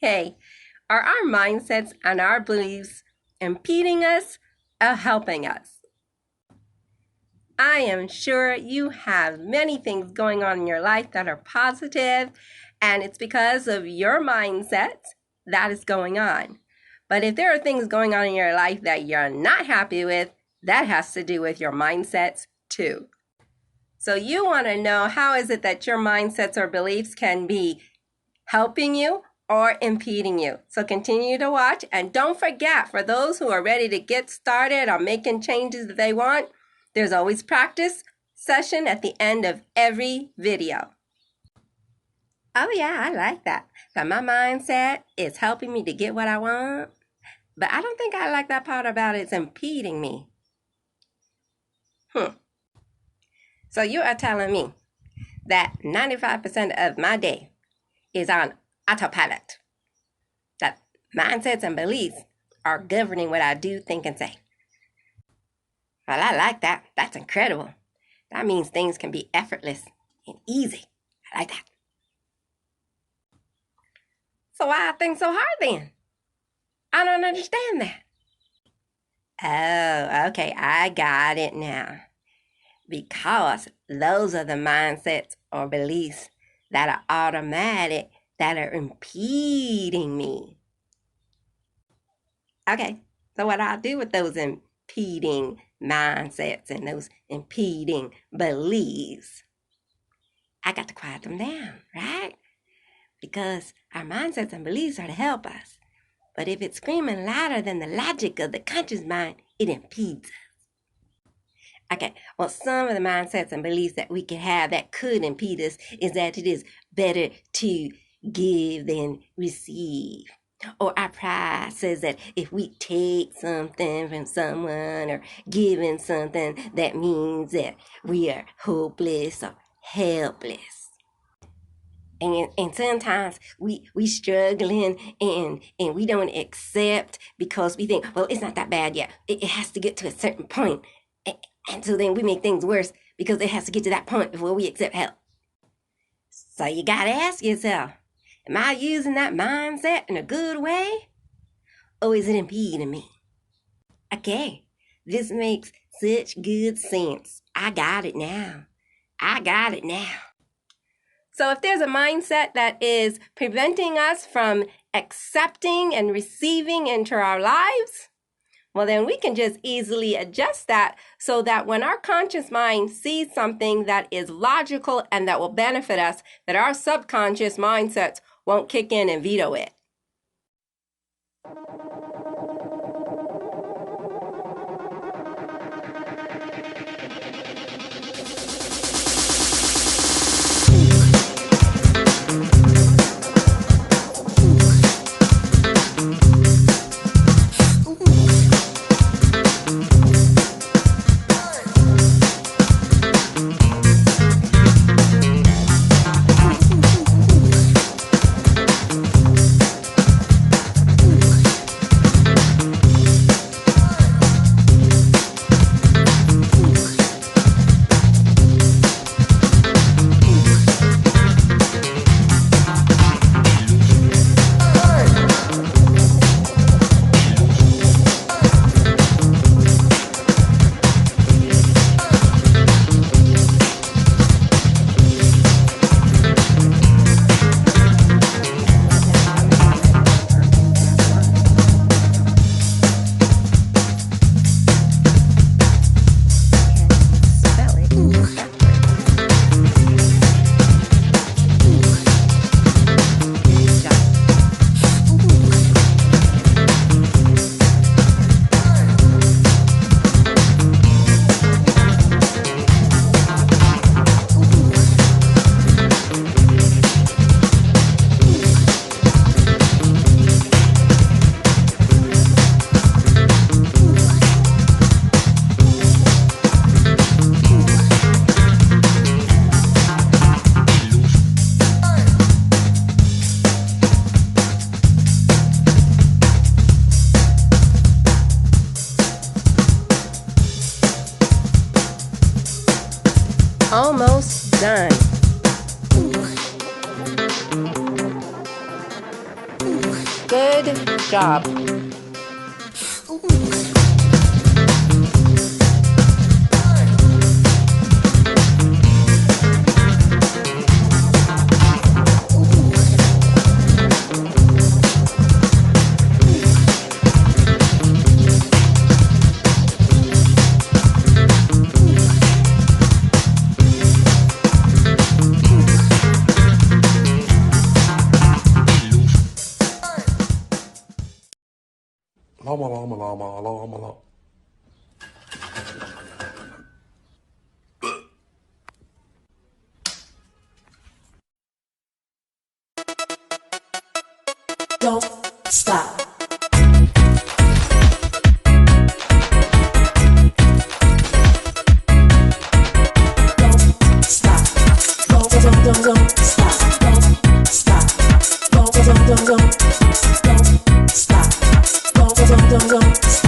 Hey, are our mindsets and our beliefs impeding us or helping us? I am sure you have many things going on in your life that are positive, and it's because of your mindset that is going on. But if there are things going on in your life that you're not happy with, that has to do with your mindsets too. So you want to know, how is it that your mindsets or beliefs can be helping you or impeding you? So continue to watch, and don't forget, for those who are ready to get started on making changes that they want, there's always practice session at the end of every video. Oh yeah, I like that. So my mindset is helping me to get what I want, but I don't think I like that part about it's impeding me. So you are telling me that 95% of my day is on autopilot, that mindsets and beliefs are governing what I do, think, and say. Well, I like that. That's incredible. That means things can be effortless and easy. I like that. So why are things so hard then? I don't understand that. Oh, okay, I got it now. Because those are the mindsets or beliefs that are automatic, that are impeding me. Okay, so what I'll do with those impeding mindsets and those impeding beliefs, I got to quiet them down, right? Because our mindsets and beliefs are to help us. But if it's screaming louder than the logic of the conscious mind, it impedes us. Okay, well, some of the mindsets and beliefs that we can have that could impede us is that it is better to give than receive. Or our pride says that if we take something from someone or giving something, that means that we are hopeless or helpless. And sometimes we struggling and we don't accept because we think, well, it's not that bad yet. It has to get to a certain point. And so then we make things worse because it has to get to that point before we accept help. So you gotta ask yourself, am I using that mindset in a good way? Or is it impeding me? Okay, this makes such good sense. I got it now. So if there's a mindset that is preventing us from accepting and receiving into our lives, well, then we can just easily adjust that so that when our conscious mind sees something that is logical and that will benefit us, that our subconscious mindsets won't kick in and veto it. Good job. Llama, llama, llama, llama, llama. Don't stop. Don't stop. Don't stop. Don't stop. Don't stop. Don't stop.